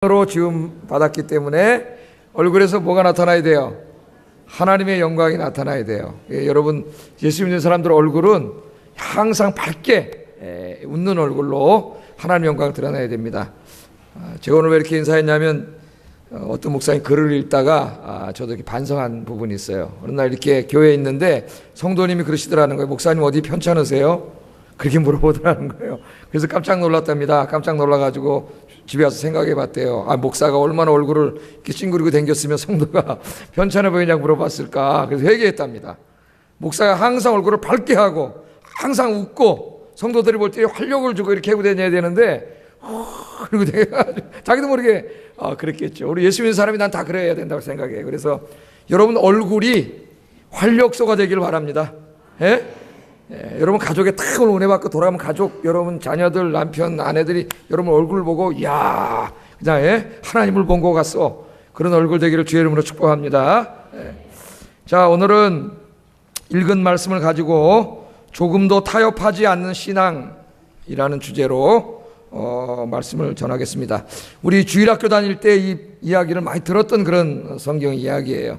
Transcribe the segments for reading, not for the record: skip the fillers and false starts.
으로 지금 받았기 때문에 얼굴에서 뭐가 나타나야 돼요? 하나님의 영광이 나타나야 돼요. 여러분, 예수 믿는 사람들 얼굴은 항상 밝게 웃는 얼굴로 하나님의 영광을 드러내야 됩니다. 제가 오늘 왜 이렇게 인사했냐면 어떤 목사님 글을 읽다가 저도 이렇게 반성한 부분이 있어요. 어느 날 이렇게 교회에 있는데 성도님이 그러시더라는 거예요. 목사님 어디 편찮으세요? 그렇게 물어보더라는 거예요. 그래서 깜짝 놀랐답니다. 깜짝 놀라가지고 집에 와서 생각해 봤대요. 목사가 얼마나 얼굴을 이렇게 찡그리고 댕겼으면 성도가 편찮아 보이냐고 물어봤을까. 그래서 회개했답니다. 목사가 항상 얼굴을 밝게 하고 항상 웃고 성도들이 볼 때 활력을 주고 이렇게 하고 다녀야 되는데 그리고 자기도 모르게 그랬겠죠. 우리 예수 믿는 사람이 난 다 그래야 된다고 생각해요. 그래서 여러분 얼굴이 활력소가 되길 바랍니다. 여러분 가족에 탁 은혜 받고 돌아가면 가족, 여러분 자녀들, 남편, 아내들이 여러분 얼굴을 보고 이야 그냥 하나님을 본 것 같소. 그런 얼굴 되기를 주의 이름으로 축복합니다. 자, 오늘은 읽은 말씀을 가지고 조금도 타협하지 않는 신앙이라는 주제로 말씀을 전하겠습니다. 우리 주일학교 다닐 때 이 이야기를 많이 들었던 그런 성경 이야기예요.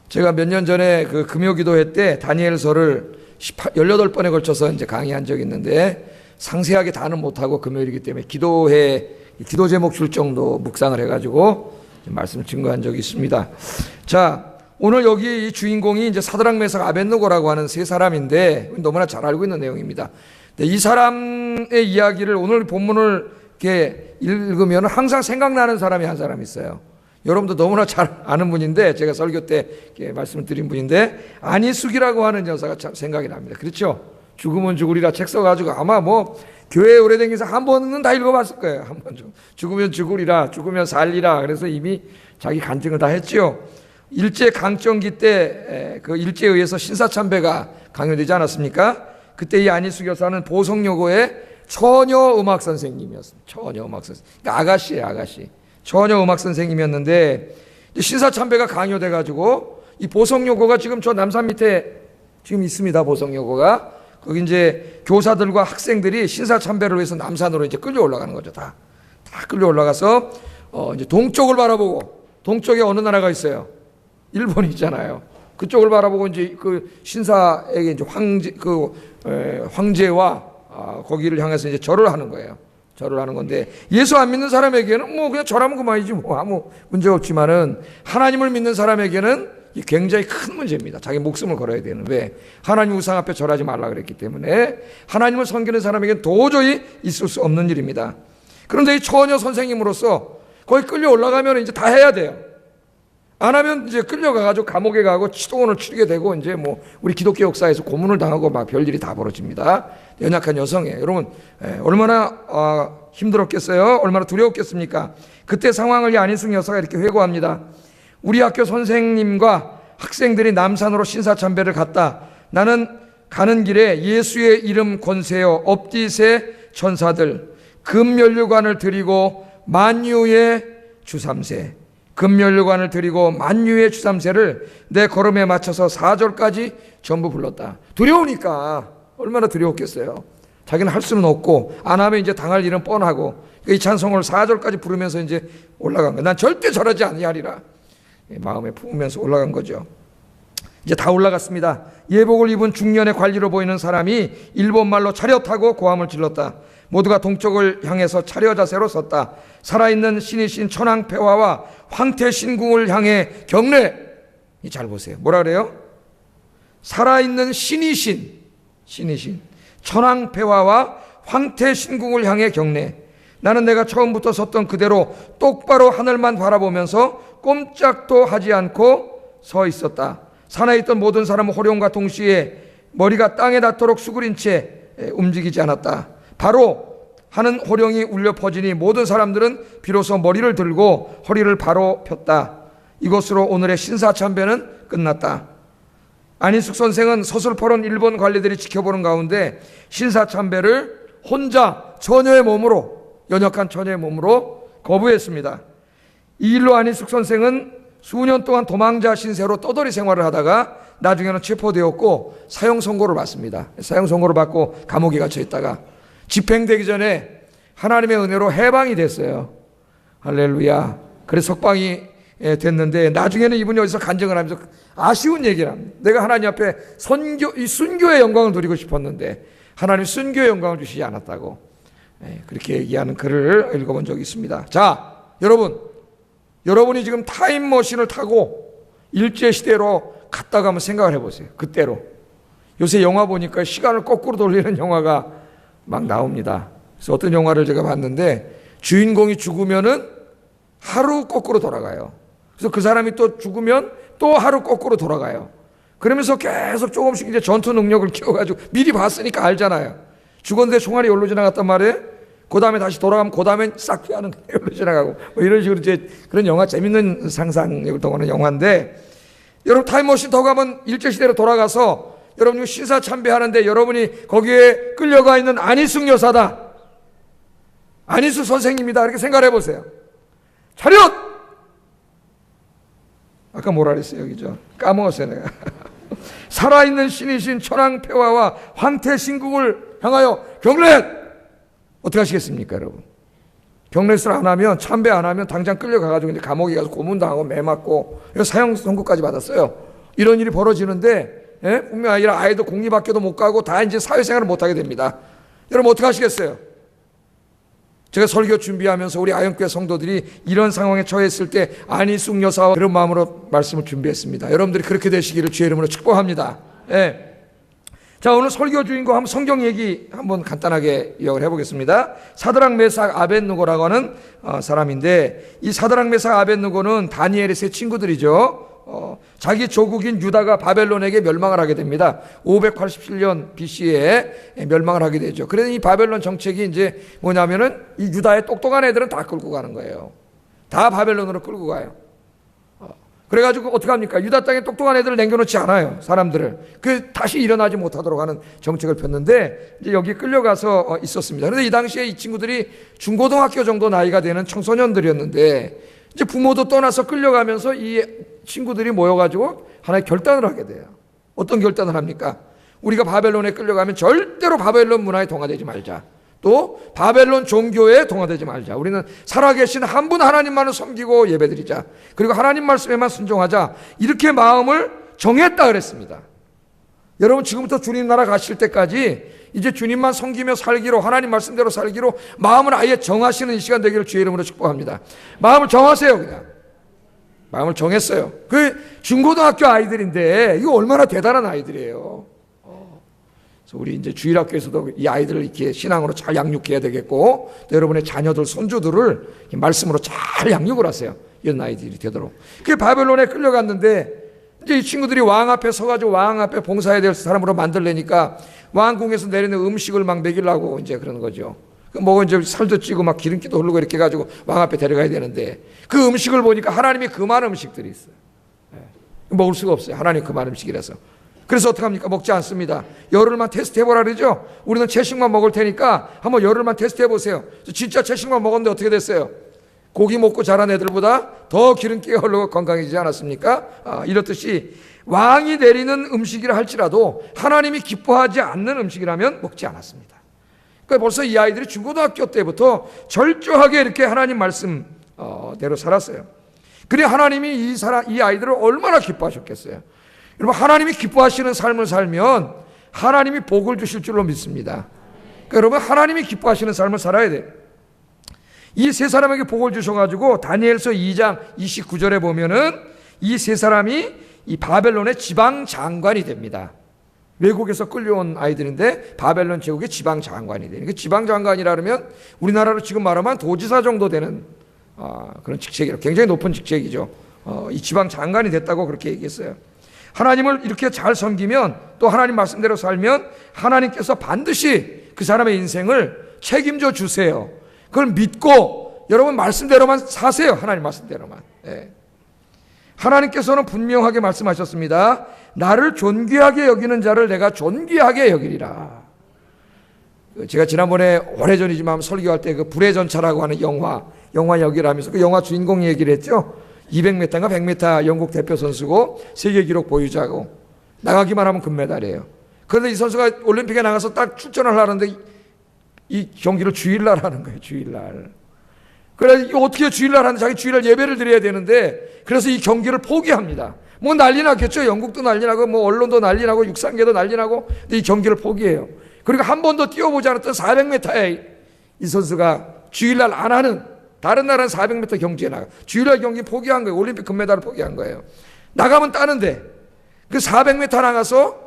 제가 몇 년 전에 그 금요기도회 때 다니엘서를 18번에 걸쳐서 이제 강의한 적이 있는데 상세하게 다는 못하고 금요일이기 때문에 기도 제목 줄 정도 묵상을 해가지고 말씀을 증거한 적이 있습니다. 자, 오늘 여기 이 주인공이 이제 사드락 메삭 아벳느고라고 하는 세 사람인데 너무나 잘 알고 있는 내용입니다. 이 사람의 이야기를 오늘 본문을 이렇게 읽으면 항상 생각나는 사람이 한 사람이 있어요. 여러분도 너무나 잘 아는 분인데 제가 설교 때 말씀을 드린 분인데 안희숙이라고 하는 여사가 참 생각이 납니다. 그렇죠? 죽으면 죽으리라 책 써가지고 아마 뭐 교회에 오래 다니면서 한 번은 다 읽어봤을 거예요. 한 번 죽으면 죽으리라, 죽으면 살리라. 그래서 이미 자기 간증을 다 했죠. 일제 강점기 때 그 일제에 의해서 신사참배가 강요되지 않았습니까? 그때 이 안희숙 여사는 보성여고의 처녀 음악 선생님이었습니다. 처녀 음악 선생님. 그러니까 아가씨예요, 아가씨. 처녀 음악 선생님이었는데 신사참배가 강요돼가지고 이 보성여고가 지금 저 남산 밑에 지금 있습니다. 보성여고가 거기 이제 교사들과 학생들이 신사참배를 위해서 남산으로 이제 끌려 올라가는 거죠. 다 끌려 올라가서 이제 동쪽을 바라보고 동쪽에 어느 나라가 있어요? 일본이 있잖아요. 그쪽을 바라보고 이제 그 신사에게 이제 황제와 거기를 향해서 이제 절을 하는 거예요. 절을 하는 건데 예수 안 믿는 사람에게는 뭐 그냥 절하면 그만이지 뭐 아무 문제 없지만은 하나님을 믿는 사람에게는 굉장히 큰 문제입니다. 자기 목숨을 걸어야 되는 왜 하나님 우상 앞에 절하지 말라 그랬기 때문에 하나님을 섬기는 사람에게는 도저히 있을 수 없는 일입니다. 그런데 이 처녀 선생님으로서 거기 끌려 올라가면 이제 다 해야 돼요. 안 하면 이제 끌려가가지고 감옥에 가고 치동원을 치르게 되고 이제 뭐 우리 기독교 역사에서 고문을 당하고 막 별일이 다 벌어집니다. 연약한 여성이에요. 여러분 얼마나 힘들었겠어요? 얼마나 두려웠겠습니까? 그때 상황을 이 안희숙 여사가 이렇게 회고합니다. 우리 학교 선생님과 학생들이 남산으로 신사참배를 갔다. 나는 가는 길에 예수의 이름 권세요 업디세 천사들 금면류관을 드리고 만유의 주삼세 금면류관을 드리고 만유의 주삼세를 내 걸음에 맞춰서 4절까지 전부 불렀다. 두려우니까 얼마나 두려웠겠어요. 자기는 할 수는 없고 안 하면 이제 당할 일은 뻔하고 이 찬송을 4절까지 부르면서 이제 올라간 거야. 난 절대 절하지 아니하리라 마음에 품으면서 올라간 거죠. 이제 다 올라갔습니다. 예복을 입은 중년의 관리로 보이는 사람이 일본말로 차렷하고 고함을 질렀다. 모두가 동쪽을 향해서 차려 자세로 섰다. 살아있는 신이신 천황폐화와 황태신궁을 향해 경례. 잘 보세요. 뭐라 그래요? 살아있는 신이신 천황폐화와 황태신궁을 향해 경례. 나는 내가 처음부터 섰던 그대로 똑바로 하늘만 바라보면서 꼼짝도 하지 않고 서 있었다. 산에 있던 모든 사람은 호령과 동시에 머리가 땅에 닿도록 수그린 채 움직이지 않았다. 바로 하는 호령이 울려 퍼지니 모든 사람들은 비로소 머리를 들고 허리를 바로 폈다. 이것으로 오늘의 신사참배는 끝났다. 안희숙 선생은 서슬퍼런 일본 관리들이 지켜보는 가운데 신사참배를 혼자 연약한 처녀의 몸으로 거부했습니다. 이 일로 안희숙 선생은 수년 동안 도망자 신세로 떠돌이 생활을 하다가 나중에는 체포되었고 사형 선고를 받습니다. 사형 선고를 받고 감옥에 갇혀 있다가 집행되기 전에 하나님의 은혜로 해방이 됐어요. 할렐루야. 그래서 석방이 됐는데 나중에는 이분이 어디서 간증을 하면서 아쉬운 얘기를 합니다. 내가 하나님 앞에 이 순교의 영광을 누리고 싶었는데 하나님 순교의 영광을 주시지 않았다고 그렇게 얘기하는 글을 읽어본 적이 있습니다. 자, 여러분이 지금 타임머신을 타고 일제시대로 갔다가 한번 생각을 해보세요. 그때로. 요새 영화 보니까 시간을 거꾸로 돌리는 영화가 막 나옵니다. 그래서 어떤 영화를 제가 봤는데 주인공이 죽으면은 하루 거꾸로 돌아가요. 그래서 그 사람이 또 죽으면 또 하루 거꾸로 돌아가요. 그러면서 계속 조금씩 이제 전투 능력을 키워가지고 미리 봤으니까 알잖아요. 죽었는데 총알이 여기로 지나갔단 말이에요. 그 다음에 다시 돌아가면 그 다음에 싹 피하는 거예요. 여기로 지나가고 뭐 이런 식으로 이제 그런 영화, 재밌는 상상력을 동원하는 영화인데, 여러분 타임머신 타고 가면 일제시대로 돌아가서 여러분이 신사참배하는데 여러분이 거기에 끌려가 있는 안희숙 여사다, 안희숙 선생님이다, 이렇게 생각해 보세요. 차렷! 아까 뭐라 그랬어요? 여기죠. 까먹었어요 내가. 살아있는 신이신 천황폐화와 황태신국을 향하여 경례! 어떻게 하시겠습니까 여러분? 경례를 안 하면, 참배 안 하면 당장 끌려가가지고 이제 감옥에 가서 고문당하고 매 맞고 사형 선고까지 받았어요. 이런 일이 벌어지는데, 뿐만 아니라 아이도 공립학교도 못 가고 다 이제 사회생활을 못 하게 됩니다. 여러분 어떻게 하시겠어요? 제가 설교 준비하면서 우리 아영교회 성도들이 이런 상황에 처했을 때 안희숙 여사와 그런 마음으로 말씀을 준비했습니다. 여러분들이 그렇게 되시기를 주의 이름으로 축복합니다. 자, 오늘 설교 주인공 한번 성경 얘기 한번 간단하게 이야기를 해보겠습니다. 사드락 메삭 아벳느고라고 하는 사람인데, 이 사드락 메삭 아벳느고는 다니엘의 세 친구들이죠. 자기 조국인 유다가 바벨론에게 멸망을 하게 됩니다. 587년 BC에 멸망을 하게 되죠. 그래서 이 바벨론 정책이 이제 뭐냐면은 이 유다의 똑똑한 애들은 다 끌고 가는 거예요. 다 바벨론으로 끌고 가요. 그래가지고 어떻게 합니까? 유다 땅에 똑똑한 애들을 남겨놓지 않아요. 사람들을. 다시 일어나지 못하도록 하는 정책을 폈는데, 이제 여기 끌려가서 있었습니다. 그런데 이 당시에 이 친구들이 중고등학교 정도 나이가 되는 청소년들이었는데, 이제 부모도 떠나서 끌려가면서 이 친구들이 모여가지고 하나의 결단을 하게 돼요. 어떤 결단을 합니까? 우리가 바벨론에 끌려가면 절대로 바벨론 문화에 동화되지 말자. 또 바벨론 종교에 동화되지 말자. 우리는 살아계신 한 분 하나님만을 섬기고 예배드리자. 그리고 하나님 말씀에만 순종하자. 이렇게 마음을 정했다 그랬습니다. 여러분 지금부터 주님 나라 가실 때까지 이제 주님만 섬기며 살기로, 하나님 말씀대로 살기로 마음을 아예 정하시는 이 시간 되기를 주의 이름으로 축복합니다. 마음을 정하세요. 그냥 마음을 정했어요. 중고등학교 아이들인데 이거 얼마나 대단한 아이들이에요. 그래서 우리 이제 주일학교에서도 이 아이들을 이렇게 신앙으로 잘 양육해야 되겠고, 또 여러분의 자녀들, 손주들을 말씀으로 잘 양육을 하세요. 이런 아이들이 되도록. 그게 바벨론에 끌려갔는데, 이제 이 친구들이 왕 앞에 서가지고 왕 앞에 봉사해야 될 사람으로 만들려니까 왕궁에서 내리는 음식을 막 먹이려고 이제 그러는 거죠. 뭐 이제 살도 찌고 막 기름기도 흐르고 이렇게 해가지고 왕 앞에 데려가야 되는데, 그 음식을 보니까 하나님이 금한 음식들이 있어요. 먹을 수가 없어요. 하나님 금한 음식이라서. 그래서 어떻게 합니까? 먹지 않습니다. 열흘만 테스트 해보라 그러죠. 우리는 채식만 먹을 테니까 한번 열흘만 테스트 해보세요. 진짜 채식만 먹었는데 어떻게 됐어요? 고기 먹고 자란 애들보다 더 기름기가 흐르고 건강해지지 않았습니까? 이렇듯이 왕이 내리는 음식이라 할지라도 하나님이 기뻐하지 않는 음식이라면 먹지 않았습니다. 그러니까 벌써 이 아이들이 중고등학교 때부터 철저하게 이렇게 하나님 말씀대로 살았어요. 그래 하나님이 이 아이들을 얼마나 기뻐하셨겠어요. 여러분 하나님이 기뻐하시는 삶을 살면 하나님이 복을 주실 줄로 믿습니다. 그러니까 여러분 하나님이 기뻐하시는 삶을 살아야 돼요. 이 세 사람에게 복을 주셔가지고 다니엘서 2장 29절에 보면은 이 세 사람이 이 바벨론의 지방 장관이 됩니다. 외국에서 끌려온 아이들인데 바벨론 제국의 지방 장관이 되는. 그 지방 장관이라 그러면 우리나라로 지금 말하면 도지사 정도 되는 그런 직책이라, 굉장히 높은 직책이죠. 이 지방 장관이 됐다고 그렇게 얘기했어요. 하나님을 이렇게 잘 섬기면, 또 하나님 말씀대로 살면 하나님께서 반드시 그 사람의 인생을 책임져 주세요. 그걸 믿고 여러분 말씀대로만 사세요. 하나님 말씀대로만. 하나님께서는 분명하게 말씀하셨습니다. 나를 존귀하게 여기는 자를 내가 존귀하게 여기리라. 제가 지난번에 오래전이지만 설교할 때 그 불의 전차라고 하는 영화 얘기를 하면서 그 영화 주인공 얘기를 했죠. 200m인가 100m 영국 대표 선수고 세계 기록 보유자고, 나가기만 하면 금메달이에요. 그런데 이 선수가 올림픽에 나가서 딱 출전을 하는데 이 경기를 주일날 하는 거예요. 주일날. 그래 어떻게 주일날 하는 자기 주일날 예배를 드려야 되는데 그래서 이 경기를 포기합니다. 뭐 난리 났겠죠. 영국도 난리 나고 뭐 언론도 난리 나고 육상계도 난리 나고 근데 이 경기를 포기해요. 그리고 한 번도 뛰어보지 않았던 400m에 이 선수가 주일날 안 하는 다른 나라는 400m 경기에 나가 주일날 경기 포기한 거예요. 올림픽 금메달을 포기한 거예요. 나가면 따는데 그 400m 나가서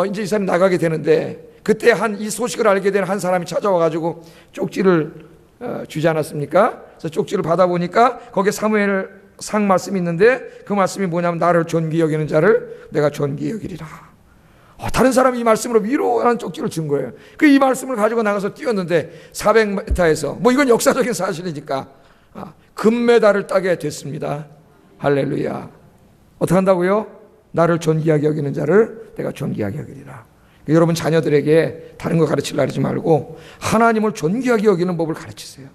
이제 이 사람이 나가게 되는데 그때 이 소식을 알게 된 한 사람이 찾아와가지고 쪽지를 주지 않았습니까? 그래서 쪽지를 받아보니까 거기에 사무엘상 말씀이 있는데 그 말씀이 뭐냐면 나를 존귀히 여기는 자를 내가 존귀히 여기리라. 다른 사람이 이 말씀으로 위로하는 쪽지를 준 거예요. 그 이 말씀을 가지고 나가서 뛰었는데 400m에서 뭐 이건 역사적인 사실이니까 금메달을 따게 됐습니다. 할렐루야. 어떻게 한다고요? 나를 존귀하게 여기는 자를 내가 존귀하게 여기리라. 여러분 자녀들에게 다른 거 가르치려 하지 말고 하나님을 존귀하게 여기는 법을 가르치세요.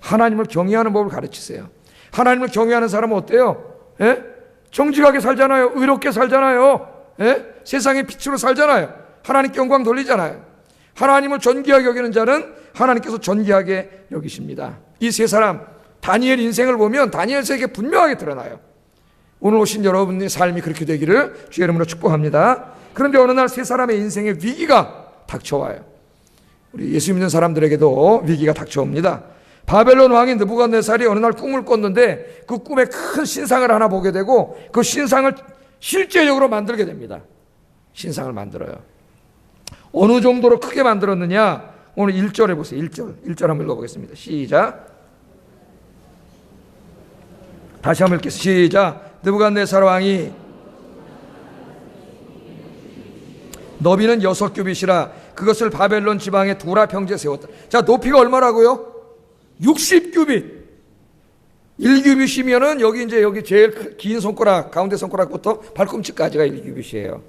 하나님을 경외하는 법을 가르치세요. 하나님을 경외하는 사람은 어때요? 예? 정직하게 살잖아요. 의롭게 살잖아요. 예? 세상의 빛으로 살잖아요. 하나님께 영광 돌리잖아요. 하나님을 존귀하게 여기는 자는 하나님께서 존귀하게 여기십니다. 이 세 사람 다니엘 인생을 보면 다니엘서에게 분명하게 드러나요. 오늘 오신 여러분의 삶이 그렇게 되기를 주의 이름으로 축복합니다. 그런데 어느 날 세 사람의 인생에 위기가 닥쳐와요. 우리 예수 믿는 사람들에게도 위기가 닥쳐옵니다. 바벨론 왕인 느부갓네살이 어느 날 꿈을 꿨는데 그 꿈에 큰 신상을 하나 보게 되고 그 신상을 실제적으로 만들게 됩니다. 신상을 만들어요. 어느 정도로 크게 만들었느냐? 오늘 1절에 보세요. 1절 한번 읽어보겠습니다. 시작. 다시 한번 읽겠습니다. 시작. 느부갓네살 왕이 너비는 6규빗이라 그것을 바벨론 지방의 두라 평지에 세웠다. 자, 높이가 얼마라고요? 60규빗. 1규빗이면은 여기 제일 긴 손가락, 가운데 손가락부터 발꿈치까지가 1규빗이에요.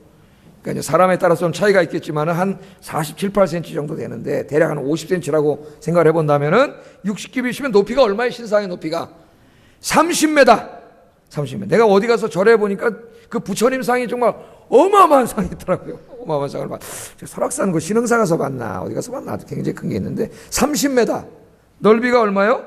그러니까 사람에 따라서 좀 차이가 있겠지만 한 47, 8cm 정도 되는데 대략 한 50cm라고 생각을 해본다면은 60규빗이면 높이가 얼마의 신상의 높이가? 30m. 30m. 내가 어디 가서 절에 보니까 그 부처님 상이 정말 어마어마한 상이 있더라고요. 어마어마한 상을 설악산 그 신흥사 가서 봤나 어디 가서 봤나 굉장히 큰 게 있는데 30m. 넓이가 얼마요?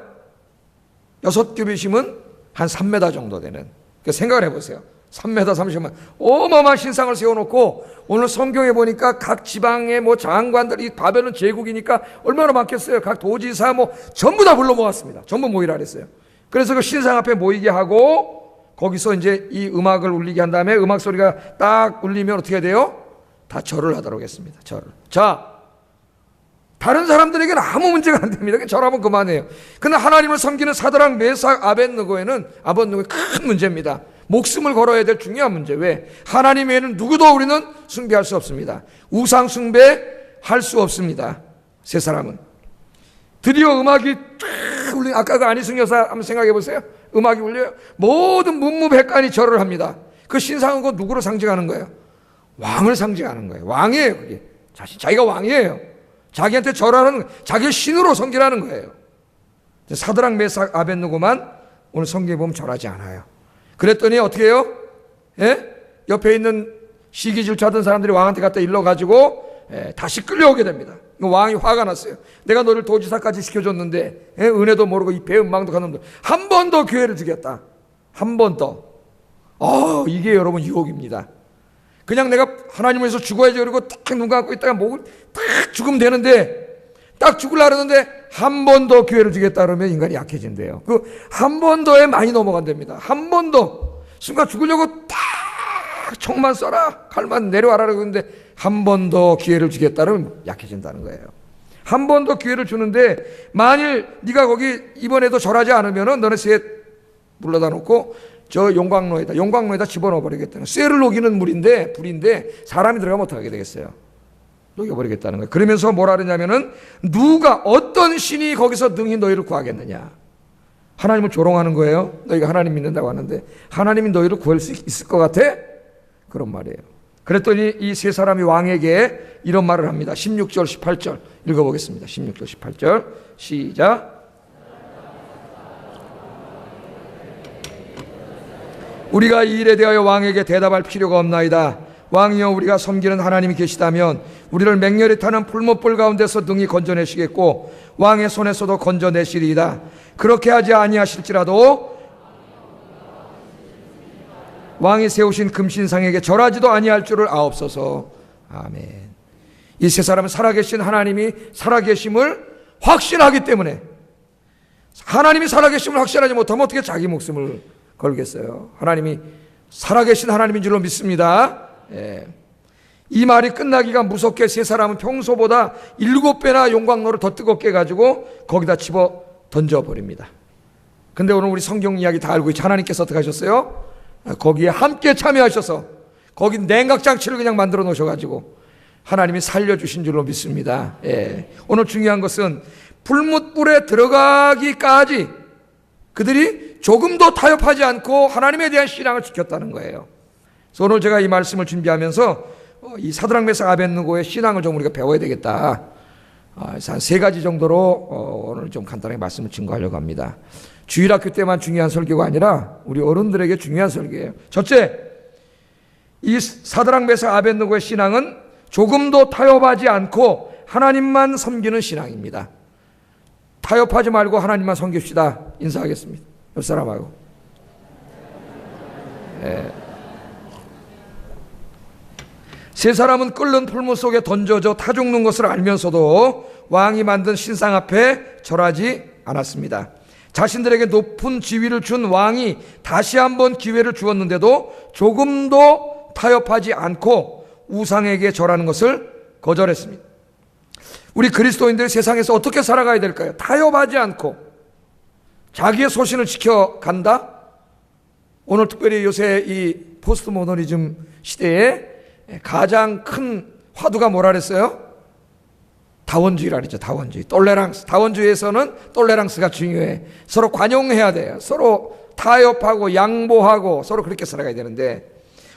6규빗이면 한 3m 정도 되는. 그러니까 생각을 해보세요. 3m 30만 어마어마한 신상을 세워놓고 오늘 성경에 보니까 각 지방의 뭐 장관들이 바벨론 제국이니까 얼마나 많겠어요. 각 도지사 뭐 전부 다 불러 모았습니다. 전부 모이라 그랬어요. 그래서 그 신상 앞에 모이게 하고 거기서 이제 이 음악을 울리게 한 다음에 음악 소리가 딱 울리면 어떻게 돼요? 다 절을 하도록 했습니다. 절을. 자, 다른 사람들에게는 아무 문제가 안 됩니다. 절하면 그만해요. 그러나 하나님을 섬기는 사드락, 메삭, 아벳느고에는 큰 문제입니다. 목숨을 걸어야 될 중요한 문제. 왜? 하나님 외에는 누구도 우리는 숭배할 수 없습니다. 우상 숭배할 수 없습니다. 세 사람은. 드디어 음악이 쫙 울리는, 아까 그 안희승 여사 한번 생각해 보세요. 음악이 울려요. 모든 문무백관이 절을 합니다. 그 신상은 그 누구를 상징하는 거예요? 왕을 상징하는 거예요. 왕이에요, 그게. 자기가 왕이에요. 자기한테 절하는, 자기를 신으로 섬기라는 거예요. 사드락, 메삭, 아벳느고만 오늘 성경에 보면 절하지 않아요. 그랬더니 어떻게 해요? 예? 옆에 있는 시기 질투하던 사람들이 왕한테 갖다 일러가지고 다시 끌려오게 됩니다. 왕이 화가 났어요. 내가 너를 도지사까지 시켜줬는데 은혜도 모르고 이 배은망도 가는 한 번 더 기회를 주겠다. 한 번 더. 이게 여러분 유혹입니다. 그냥 내가 하나님을 위해서 죽어야지 그러고 딱 눈 감고 있다가 목을 딱 죽으면 되는데 딱 죽으려고 하는데 한 번 더 기회를 주겠다 그러면 인간이 약해진대요. 그 한 번 더에 많이 넘어간답니다. 한 번 더. 순간 죽으려고 딱 총만 쏴라 칼만 내려와라 그러는데 한 번 더 기회를 주겠다 그러면 약해진다는 거예요. 한 번 더 기회를 주는데 만일 네가 거기 이번에도 절하지 않으면은 너네 셋 불러다 놓고 저 용광로에다 집어넣어 버리겠다는, 쇠를 녹이는 불인데 사람이 들어가면 어떻게 하게 되겠어요? 녹여버리겠다는 거예요. 그러면서 뭐라 그러냐면은 누가 어떤 신이 거기서 능히 너희를 구하겠느냐. 하나님을 조롱하는 거예요. 너희가 하나님 믿는다고 하는데 하나님이 너희를 구할 수 있을 것 같아? 그런 말이에요. 그랬더니 이 세 사람이 왕에게 이런 말을 합니다. 16절 18절 읽어보겠습니다. 16절 18절 시작. 우리가 이 일에 대하여 왕에게 대답할 필요가 없나이다. 왕이여, 우리가 섬기는 하나님이 계시다면 우리를 맹렬히 타는 풀못불 가운데서 등이 건져내시겠고 왕의 손에서도 건져내시리이다. 그렇게 하지 아니하실지라도 왕이 세우신 금신상에게 절하지도 아니할 줄을 아옵소서. 아멘. 이 세 사람은 살아계신 하나님이 살아계심을 확신하기 때문에, 하나님이 살아계심을 확신하지 못하면 어떻게 자기 목숨을 걸겠어요? 하나님이 살아계신 하나님인 줄로 믿습니다. 이 말이 끝나기가 무섭게 세 사람은 평소보다 7배나 용광로를 더 뜨겁게 해가지고 거기다 집어 던져버립니다. 근데 오늘 우리 성경 이야기 다 알고 있죠. 하나님께서 어떻게 하셨어요? 거기에 함께 참여하셔서 거기 냉각장치를 그냥 만들어 놓으셔가지고 하나님이 살려주신 줄로 믿습니다. 오늘 중요한 것은 불못불에 들어가기까지 그들이 조금도 타협하지 않고 하나님에 대한 신앙을 지켰다는 거예요. 그래서 오늘 제가 이 말씀을 준비하면서 이 사드락 메삭 아벳느고의 신앙을 좀 우리가 배워야 되겠다. 한 3가지 정도로 오늘 좀 간단하게 말씀을 증거하려고 합니다. 주일학교 때만 중요한 설교가 아니라 우리 어른들에게 중요한 설교예요. 첫째, 이 사드락 메삭 아벳느고의 신앙은 조금도 타협하지 않고 하나님만 섬기는 신앙입니다. 타협하지 말고 하나님만 섬깁시다. 인사하겠습니다. 옆 사람하고. 세 사람은 끓는 풀무 속에 던져져 타 죽는 것을 알면서도 왕이 만든 신상 앞에 절하지 않았습니다. 자신들에게 높은 지위를 준 왕이 다시 한번 기회를 주었는데도 조금도 타협하지 않고 우상에게 절하는 것을 거절했습니다. 우리 그리스도인들이 세상에서 어떻게 살아가야 될까요? 타협하지 않고 자기의 소신을 지켜간다? 오늘 특별히 요새 이 포스트 모더니즘 시대에 가장 큰 화두가 뭐라 그랬어요? 다원주의라 그랬죠. 다원주의. 똘레랑스. 다원주의에서는 똘레랑스가 중요해. 서로 관용해야 돼요. 서로 타협하고 양보하고 서로 그렇게 살아가야 되는데,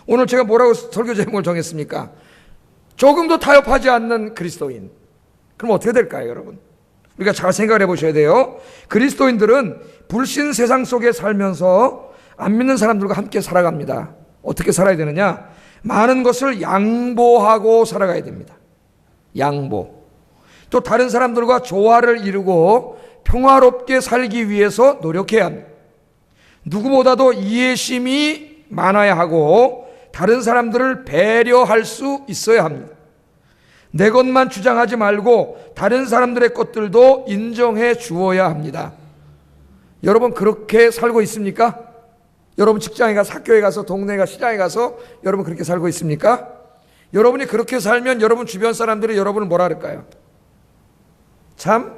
오늘 제가 뭐라고 설교 제목을 정했습니까? 조금도 타협하지 않는 그리스도인. 그럼 어떻게 될까요, 여러분? 우리가 잘 생각을 해보셔야 돼요. 그리스도인들은 불신 세상 속에 살면서 안 믿는 사람들과 함께 살아갑니다. 어떻게 살아야 되느냐? 많은 것을 양보하고 살아가야 됩니다. 양보. 또 다른 사람들과 조화를 이루고 평화롭게 살기 위해서 노력해야 합니다. 누구보다도 이해심이 많아야 하고 다른 사람들을 배려할 수 있어야 합니다. 내 것만 주장하지 말고 다른 사람들의 것들도 인정해 주어야 합니다. 여러분 그렇게 살고 있습니까? 여러분 직장에 가서, 학교에 가서, 동네에 가서, 시장에 가서 여러분 그렇게 살고 있습니까? 여러분이 그렇게 살면 여러분 주변 사람들이 여러분을 뭐라 그럴까요? 참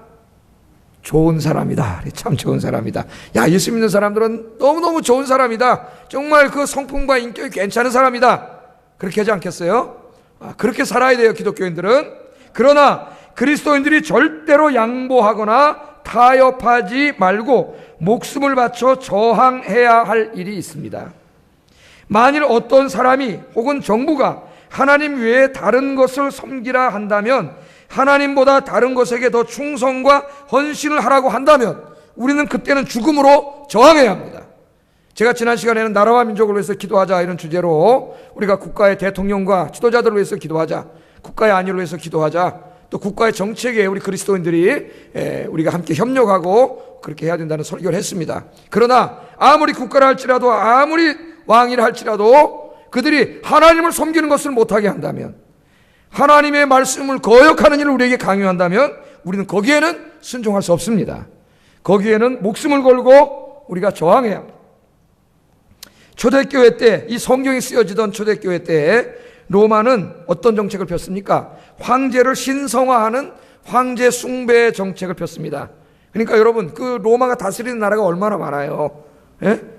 좋은 사람이다. 참 좋은 사람이다. 야, 예수 믿는 사람들은 너무너무 좋은 사람이다. 정말 그 성품과 인격이 괜찮은 사람이다. 그렇게 하지 않겠어요? 그렇게 살아야 돼요, 기독교인들은. 그러나 그리스도인들이 절대로 양보하거나 타협하지 말고 목숨을 바쳐 저항해야 할 일이 있습니다. 만일 어떤 사람이 혹은 정부가 하나님 외에 다른 것을 섬기라 한다면, 하나님보다 다른 것에게 더 충성과 헌신을 하라고 한다면 우리는 그때는 죽음으로 저항해야 합니다. 제가 지난 시간에는 나라와 민족을 위해서 기도하자 이런 주제로 우리가 국가의 대통령과 지도자들을 위해서 기도하자, 국가의 안위를 위해서 기도하자, 또 국가의 정책에 우리 그리스도인들이 우리가 함께 협력하고 그렇게 해야 된다는 설교를 했습니다. 그러나 아무리 국가라 할지라도, 아무리 왕이라 할지라도 그들이 하나님을 섬기는 것을 못하게 한다면, 하나님의 말씀을 거역하는 일을 우리에게 강요한다면 우리는 거기에는 순종할 수 없습니다. 거기에는 목숨을 걸고 우리가 저항해야 합니다. 초대교회 때, 이 성경이 쓰여지던 초대교회 때 로마는 어떤 정책을 폈습니까? 황제를 신성화하는 황제 숭배 정책을 폈습니다. 그러니까 여러분, 그 로마가 다스리는 나라가 얼마나 많아요.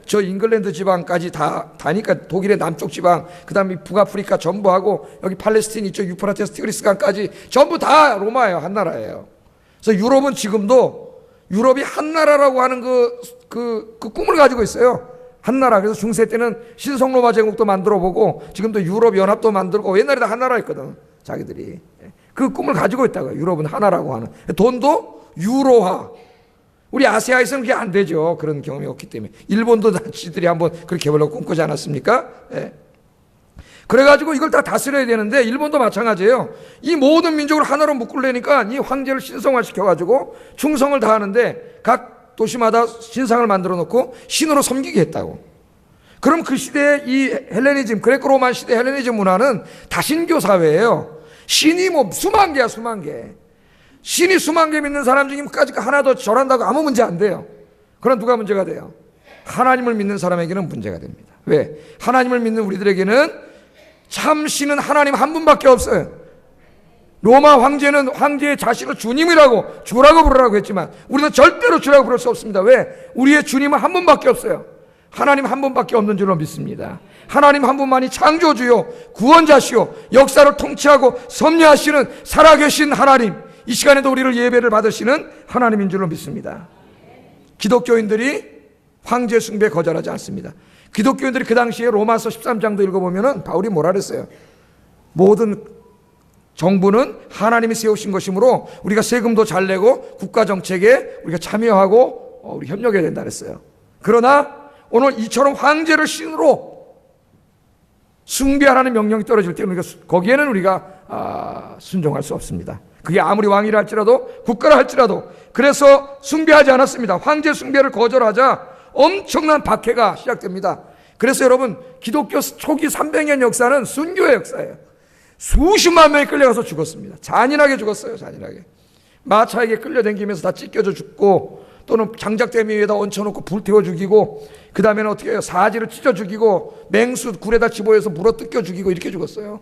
저 잉글랜드 지방까지 다 다니까, 독일의 남쪽 지방, 그 다음에 북아프리카 전부 하고, 여기 팔레스틴 이쪽 유프라테스 티그리스강까지 전부 다 로마예요. 한 나라예요. 그래서 유럽은 지금도 유럽이 한 나라라고 하는 그 꿈을 가지고 있어요. 한 나라. 그래서 중세 때는 신성로마 제국도 만들어 보고, 지금도 유럽 연합도 만들고, 옛날에 다 한 나라였거든, 자기들이. 그 꿈을 가지고 있다고요. 유럽은 하나라고 하는. 돈도 유로화. 우리 아시아에서는 그게 안 되죠. 그런 경험이 없기 때문에. 일본도 지들이 한번 그렇게 해보려고 꿈꾸지 않았습니까? 그래가지고 이걸 다 다스려야 되는데 일본도 마찬가지예요. 이 모든 민족을 하나로 묶으려니까 이 황제를 신성화시켜가지고 충성을 다하는데 각 도시마다 신상을 만들어 놓고 신으로 섬기게 했다고. 그럼 그 시대의 이 헬레니즘, 그레코로만 시대 헬레니즘 문화는 다신교 사회예요. 신이 뭐 수만 개야, 수만 개. 신이 수만 개 믿는 사람 중에까지 하나 더 절한다고 아무 문제 안 돼요. 그럼 누가 문제가 돼요? 하나님을 믿는 사람에게는 문제가 됩니다. 왜? 하나님을 믿는 우리들에게는 참 신은 하나님 한 분밖에 없어요. 로마 황제는 황제의 자신을 주님이라고, 주라고 부르라고 했지만 우리는 절대로 주라고 부를 수 없습니다. 왜? 우리의 주님은 한 분밖에 없어요. 하나님 한 분밖에 없는 줄로 믿습니다. 하나님 한 분만이 창조주요 구원자시요 역사를 통치하고 섭리하시는 살아계신 하나님, 이 시간에도 우리를 예배를 받으시는 하나님인 줄로 믿습니다. 기독교인들이 황제 숭배 거절하지 않습니다. 기독교인들이 그 당시에 로마서 13장도 읽어보면 바울이 뭐라 그랬어요? 모든 정부는 하나님이 세우신 것이므로 우리가 세금도 잘 내고 국가정책에 우리가 참여하고 우리 협력해야 된다 그랬어요. 그러나 오늘 이처럼 황제를 신으로 숭배하라는 명령이 떨어질 때 거기에는 우리가 순종할 수 없습니다. 그게 아무리 왕이라 할지라도 국가라 할지라도. 그래서 숭배하지 않았습니다. 황제 숭배를 거절하자 엄청난 박해가 시작됩니다. 그래서 여러분, 기독교 초기 300년 역사는 순교의 역사예요. 수십만 명이 끌려가서 죽었습니다. 잔인하게 죽었어요. 잔인하게. 마차에게 끌려다니면서 다 찢겨져 죽고, 또는 장작대미 위에다 얹혀놓고 불태워 죽이고, 그 다음에는 어떻게 해요? 사지를 찢어 죽이고, 맹수 굴에다 집어해서 물어 뜯겨 죽이고, 이렇게 죽었어요.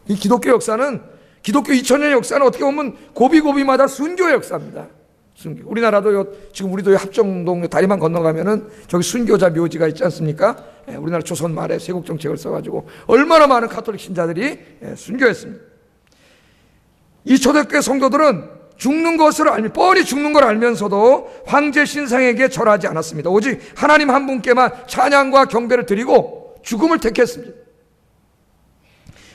이 기독교 역사는, 기독교 2000년 역사는 어떻게 보면 고비고비마다 순교의 역사입니다. 순교. 우리나라도 지금 우리도 합정동 다리만 건너가면은 저기 순교자 묘지가 있지 않습니까? 우리나라 조선 말에 세국 정책을 써가지고 얼마나 많은 가톨릭 신자들이 순교했습니다. 이 초대교회 성도들은 죽는 것을 뻔히 죽는 걸 알면서도 황제 신상에게 절하지 않았습니다. 오직 하나님 한 분께만 찬양과 경배를 드리고 죽음을 택했습니다.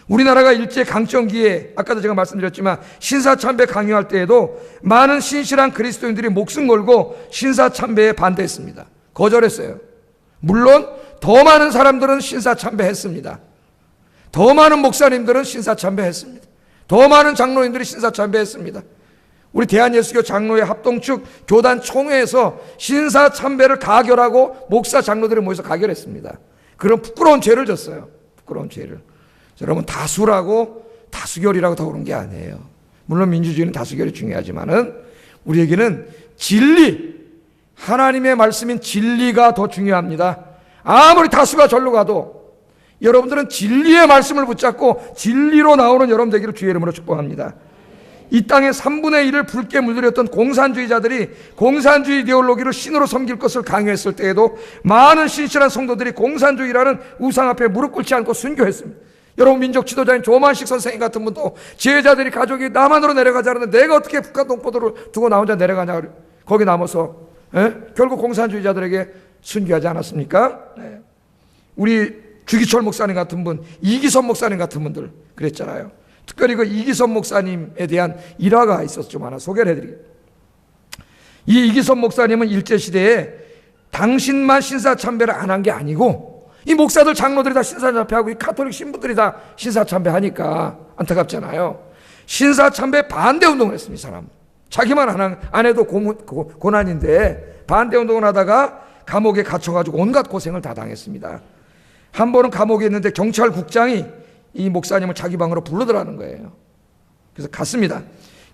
우리나라가 일제 강점기에 아까도 제가 말씀드렸지만 신사참배 강요할 때에도 많은 신실한 그리스도인들이 목숨 걸고 신사참배에 반대했습니다. 거절했어요. 물론 더 많은 사람들은 신사참배했습니다. 더 많은 목사님들은 신사참배했습니다. 더 많은 장로인들이 신사참배했습니다. 우리 대한예수교 장로회 합동측 교단 총회에서 신사참배를 가결하고 목사 장로들이 모여서 가결했습니다. 그런 부끄러운 죄를 졌어요. 부끄러운 죄를. 여러분, 다수라고 다수결이라고 다 그런 게 아니에요. 물론 민주주의는 다수결이 중요하지만은 우리에게는 진리, 하나님의 말씀인 진리가 더 중요합니다. 아무리 다수가 절로 가도 여러분들은 진리의 말씀을 붙잡고 진리로 나오는 여러분 되기를 주의 이름으로 축복합니다. 이 땅의 3분의 1을 붉게 물들였던 공산주의자들이 공산주의 이데올로기를 신으로 섬길 것을 강요했을 때에도 많은 신실한 성도들이 공산주의라는 우상 앞에 무릎 꿇지 않고 순교했습니다. 여러분, 민족 지도자인 조만식 선생님 같은 분도 제자들이 가족이 남한으로 내려가지 않았는데 내가 어떻게 북한 동포들을 두고 나 혼자 내려가냐, 거기 남아서 결국 공산주의자들에게 순교하지 않았습니까? 우리 주기철 목사님 같은 분, 이기선 목사님 같은 분들 그랬잖아요. 특별히 그 이기선 목사님에 대한 일화가 있어서 좀 하나 소개를 해드리겠습니다. 이 이기선 목사님은 일제시대에 당신만 신사참배를 안 한 게 아니고 이 목사들 장로들이 다 신사참배하고 이 가톨릭 신부들이 다 신사참배하니까 안타깝잖아요. 신사참배 반대 운동을 했습니다. 이 사람 자기만 안 해도 고난인데 반대 운동을 하다가 감옥에 갇혀가지고 온갖 고생을 다 당했습니다. 한 번은 감옥에 있는데 경찰국장이 이 목사님을 자기 방으로 불러들라는 거예요. 그래서 갔습니다.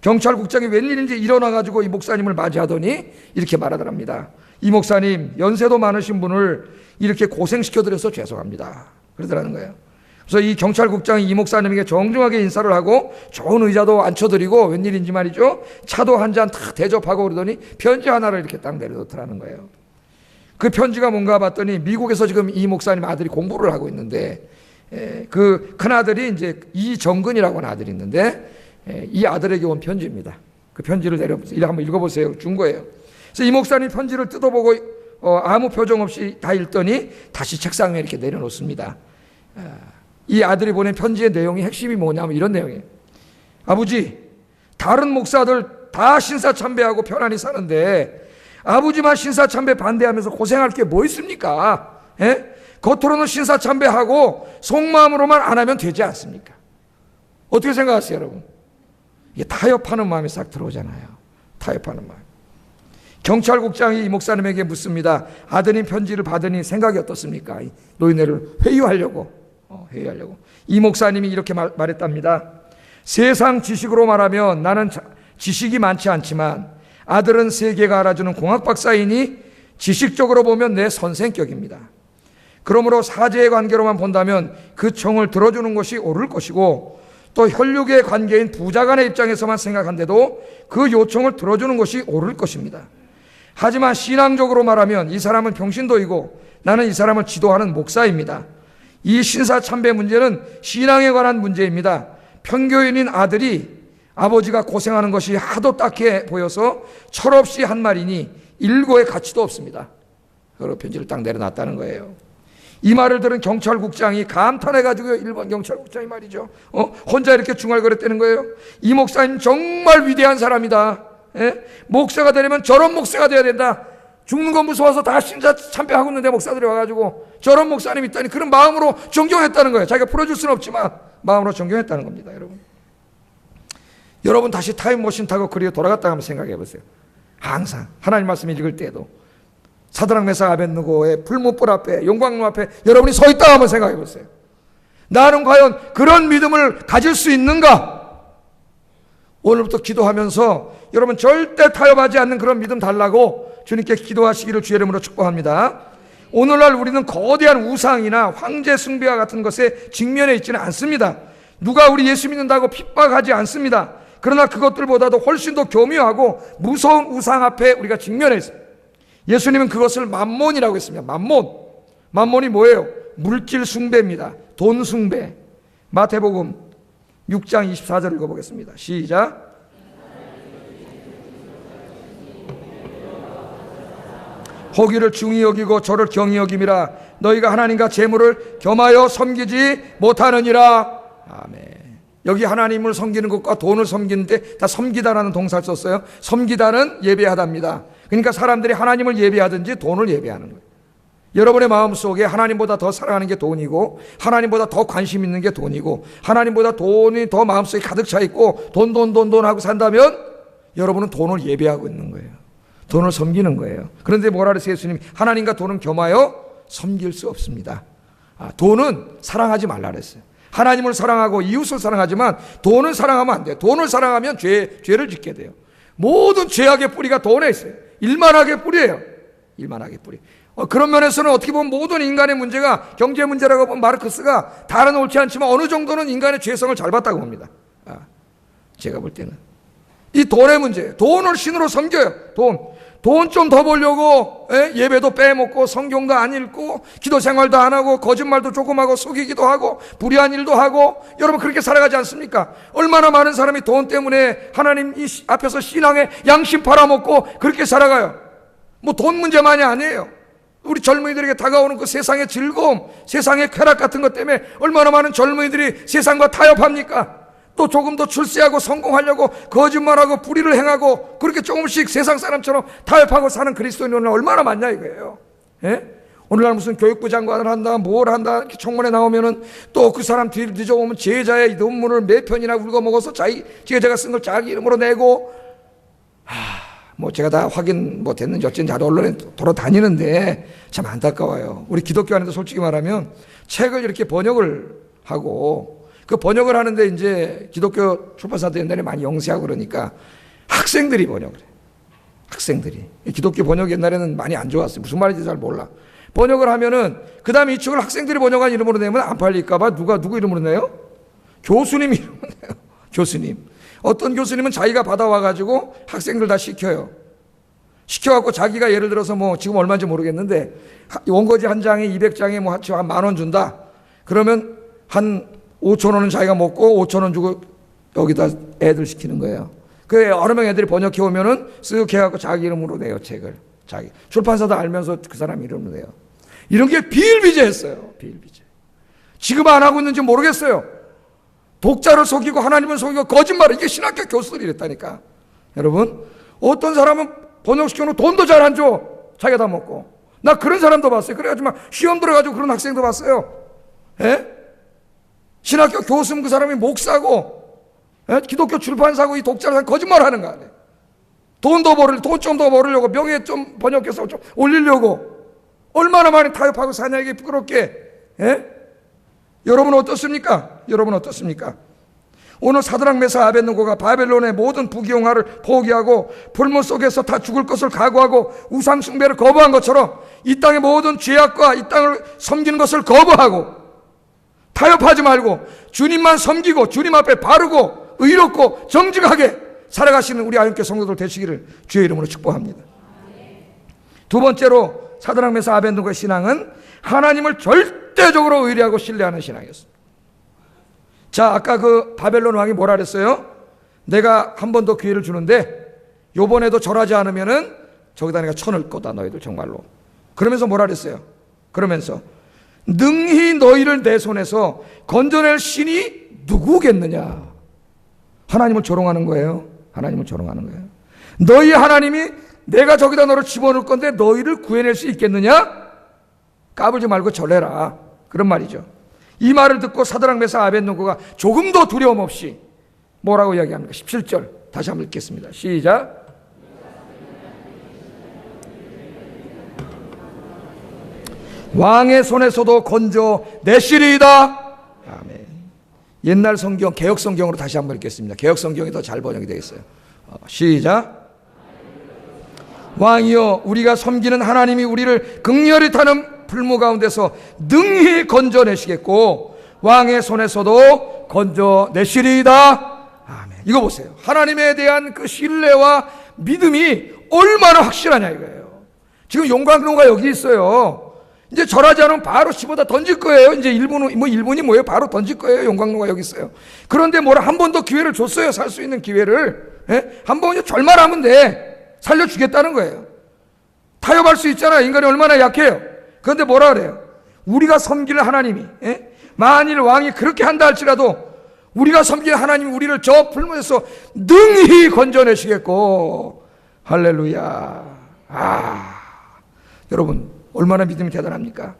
경찰국장이 웬일인지 일어나가지고 이 목사님을 맞이하더니 이렇게 말하더랍니다. 이 목사님, 연세도 많으신 분을 이렇게 고생시켜드려서 죄송합니다. 그러더라는 거예요. 그래서 이 경찰국장이 이 목사님에게 정중하게 인사를 하고 좋은 의자도 앉혀드리고 웬일인지 말이죠, 차도 한 잔 탁 대접하고 그러더니 편지 하나를 이렇게 딱 내려놓더라는 거예요. 그 편지가 뭔가 봤더니 미국에서 지금 이 목사님 아들이 공부를 하고 있는데 그 큰아들이 이제 이정근이라고 하는 아들이 있는데 이 아들에게 온 편지입니다. 그 편지를 한번 읽어보세요. 준 거예요. 그래서 이 목사님 편지를 뜯어보고 아무 표정 없이 다 읽더니 다시 책상 위에 이렇게 내려놓습니다. 이 아들이 보낸 편지의 내용이 핵심이 뭐냐면 이런 내용이에요. 아버지, 다른 목사들 다 신사참배하고 편안히 사는데 아버지만 신사참배 반대하면서 고생할 게 뭐 있습니까? 겉으로는 신사참배하고 속마음으로만 안 하면 되지 않습니까? 어떻게 생각하세요, 여러분? 이게 타협하는 마음이 싹 들어오잖아요. 타협하는 마음. 경찰국장이 이 목사님에게 묻습니다. 아드님 편지를 받으니 생각이 어떻습니까? 노인네를 회유하려고. 이 목사님이 이렇게 말했답니다. 세상 지식으로 말하면 나는 지식이 많지 않지만 아들은 세계가 알아주는 공학 박사이니 지식적으로 보면 내 선생격입니다. 그러므로 사제의 관계로만 본다면 그 청을 들어주는 것이 옳을 것이고 또 혈육의 관계인 부자간의 입장에서만 생각한데도 그 요청을 들어주는 것이 옳을 것입니다. 하지만 신앙적으로 말하면 이 사람은 평신도이고 나는 이 사람을 지도하는 목사입니다. 이 신사참배 문제는 신앙에 관한 문제입니다. 편교인인 아들이 아버지가 고생하는 것이 하도 딱해 보여서 철없이 한 말이니 일고의 가치도 없습니다. 그리고 편지를 딱 내려놨다는 거예요. 이 말을 들은 경찰국장이 감탄해가지고, 일본 경찰국장이 말이죠, 혼자 이렇게 중얼거렸다는 거예요. 이 목사님 정말 위대한 사람이다. 목사가 되려면 저런 목사가 돼야 된다. 죽는 거 무서워서 다 신사 참배하고 있는데 목사들이 와가지고 저런 목사님 있다니 그런 마음으로 존경했다는 거예요. 자기가 풀어줄 수는 없지만 마음으로 존경했다는 겁니다. 여러분 다시 타임머신 타고 그리로 돌아갔다 한번 생각해 보세요. 항상 하나님 말씀 읽을 때에도 사드락 메삭 아벳느고의 불못불 앞에, 용광로 앞에 여러분이 서 있다 한번 생각해 보세요. 나는 과연 그런 믿음을 가질 수 있는가? 오늘부터 기도하면서 여러분 절대 타협하지 않는 그런 믿음 달라고 주님께 기도하시기를 주의 이름으로 축복합니다. 오늘날 우리는 거대한 우상이나 황제 숭배와 같은 것에 직면해 있지는 않습니다. 누가 우리 예수 믿는다고 핍박하지 않습니다. 그러나 그것들보다도 훨씬 더 교묘하고 무서운 우상 앞에 우리가 직면해 있습니다. 예수님은 그것을 만몬이라고 했습니다. 만몬이 뭐예요? 물질 숭배입니다. 돈 숭배. 마태복음 6장 24절 읽어보겠습니다. 시작. 허기를 중히 여기고 저를 경히 여김이라. 너희가 하나님과 재물을 겸하여 섬기지 못하느니라. 아멘. 여기 하나님을 섬기는 것과 돈을 섬기는데 다 섬기다라는 동사를 썼어요. 섬기다는 예배하다입니다. 그러니까 사람들이 하나님을 예배하든지 돈을 예배하는 거예요. 여러분의 마음속에 하나님보다 더 사랑하는 게 돈이고 하나님보다 더 관심 있는 게 돈이고 하나님보다 돈이 더 마음속에 가득 차 있고 돈 하고 산다면 여러분은 돈을 예배하고 있는 거예요. 돈을 섬기는 거예요. 그런데 뭐라 그랬어요? 예수님이 하나님과 돈은 겸하여 섬길 수 없습니다. 돈은 사랑하지 말라 그랬어요. 하나님을 사랑하고 이웃을 사랑하지만 돈을 사랑하면 안 돼요. 돈을 사랑하면 죄를 짓게 돼요. 모든 죄악의 뿌리가 돈에 있어요. 일만하게 뿌리예요. 일만하게 뿌리. 그런 면에서는 어떻게 보면 모든 인간의 문제가 경제 문제라고 보면 마르크스가 다른 옳지 않지만 어느 정도는 인간의 죄성을 잘 봤다고 봅니다. 제가 볼 때는 이 돈의 문제예요. 돈을 신으로 섬겨요. 돈 좀 더 벌려고 예배도 빼먹고 성경도 안 읽고 기도 생활도 안 하고 거짓말도 조금 하고 속이기도 하고 불의한 일도 하고 여러분 그렇게 살아가지 않습니까? 얼마나 많은 사람이 돈 때문에 하나님 앞에서 신앙의 양심 팔아먹고 그렇게 살아가요. 뭐 돈 문제만이 아니에요. 우리 젊은이들에게 다가오는 그 세상의 즐거움, 세상의 쾌락 같은 것 때문에 얼마나 많은 젊은이들이 세상과 타협합니까? 또 조금 더 출세하고 성공하려고 거짓말하고 불의를 행하고 그렇게 조금씩 세상 사람처럼 타협하고 사는 그리스도인은 얼마나 많냐 이거예요. 오늘날 무슨 교육부 장관을 한다, 뭘 한다 이렇게 청문회 나오면은 또 그 사람 뒤를 뒤져보면 제자의 논문을 몇 편이나 울거먹어서 제자가 쓴 걸 자기 이름으로 내고 뭐 제가 다 확인 못했는지 어쩐지 언론에 돌아다니는데 참 안타까워요. 우리 기독교 안에도 솔직히 말하면 책을 이렇게 번역을 하고 그 번역을 하는데 이제 기독교 출판사도 옛날에 많이 영세하고 그러니까 학생들이 번역을 해요. 학생들이. 기독교 번역 옛날에는 많이 안 좋았어요. 무슨 말인지 잘 몰라. 번역을 하면은 그 다음에 이 책을 학생들이 번역한 이름으로 내면 안 팔릴까봐 누구 이름으로 내요? 교수님 이름으로 내요. 교수님. 어떤 교수님은 자기가 받아와가지고 학생들 다 시켜요. 시켜갖고 자기가 예를 들어서 뭐 지금 얼마인지 모르겠는데 원고지 한 장에 200장에 뭐 한 10,000원 준다. 그러면 한 5,000원은 자기가 먹고 5,000원 주고 여기다 애들 시키는 거예요. 그 여러 명 애들이 번역해 오면은 쓱 해갖고 자기 이름으로 내요, 책을. 자기. 출판사도 알면서 그 사람 이름으로 내요. 이런 게 비일비재했어요. 비일비재. 지금 안 하고 있는지 모르겠어요. 독자를 속이고 하나님을 속이고 거짓말을 이게 신학교 교수들이 이랬다니까. 여러분 어떤 사람은 번역시켜놓고 돈도 잘 안 줘. 자기가 다 먹고. 나 그런 사람도 봤어요. 그래가지고 막 시험 들어가지고 그런 학생도 봤어요. 예? 신학교 교수면 그 사람이 목사고, 예? 기독교 출판사고 이 독자를 거짓말 하는 거 아니에요. 돈 좀 더 벌으려고, 명예 좀 번역해서 좀 올리려고. 얼마나 많이 타협하고 사냐, 이게 부끄럽게. 예? 여러분 어떻습니까? 여러분 어떻습니까? 오늘 사드락 메사 아벳느고가 바벨론의 모든 부귀영화를 포기하고 불문 속에서 다 죽을 것을 각오하고 우상 숭배를 거부한 것처럼 이 땅의 모든 죄악과 이 땅을 섬기는 것을 거부하고 타협하지 말고 주님만 섬기고 주님 앞에 바르고 의롭고 정직하게 살아가시는 우리 아윤교 성도들 되시기를 주의 이름으로 축복합니다. 두 번째로 사드락 메사 아벳느고의 신앙은 하나님을 절대적으로 의뢰하고 신뢰하는 신앙이었습니다. 자, 아까 그 바벨론 왕이 뭐라 그랬어요? 내가 한 번 더 기회를 주는데 요번에도 절하지 않으면은 저기다 내가 쳐넣을 거다, 너희들 정말로. 그러면서 뭐라 그랬어요? 그러면서 능히 너희를 내 손에서 건져낼 신이 누구겠느냐? 하나님을 조롱하는 거예요. 하나님을 조롱하는 거예요. 너희 하나님이 내가 저기다 너를 집어넣을 건데 너희를 구해낼 수 있겠느냐? 까불지 말고 절해라. 그런 말이죠. 이 말을 듣고 사드락 메사 아벳느고가 조금도 두려움 없이 뭐라고 이야기합니까? 17절 다시 한번 읽겠습니다. 시작. 왕의 손에서도 건져내시리이다. 아멘. 옛날 성경, 개역 성경으로 다시 한번 읽겠습니다. 개역 성경이 더 잘 번역이 되어 있어요. 시작. 왕이여, 우리가 섬기는 하나님이 우리를 극렬히 타는 풀무 가운데서 능히 건져내시겠고 왕의 손에서도 건져내시리이다. 아멘. 이거 보세요. 하나님에 대한 그 신뢰와 믿음이 얼마나 확실하냐 이거예요. 지금 용광로가 여기 있어요. 이제 절하지 않으면 바로 집어다 던질 거예요. 이제 일본이 뭐예요? 바로 던질 거예요. 용광로가 여기 있어요. 그런데 뭐라 한 번 더 기회를 줬어요. 살 수 있는 기회를. 예? 한 번 절말하면 돼. 살려주겠다는 거예요. 타협할 수 있잖아요. 인간이 얼마나 약해요. 그런데 뭐라 그래요? 우리가 섬길 하나님이, 예? 만일 왕이 그렇게 한다 할지라도 우리가 섬길 하나님이 우리를 저 불문에서 능히 건져내시겠고. 할렐루야. 여러분 얼마나 믿음이 대단합니까?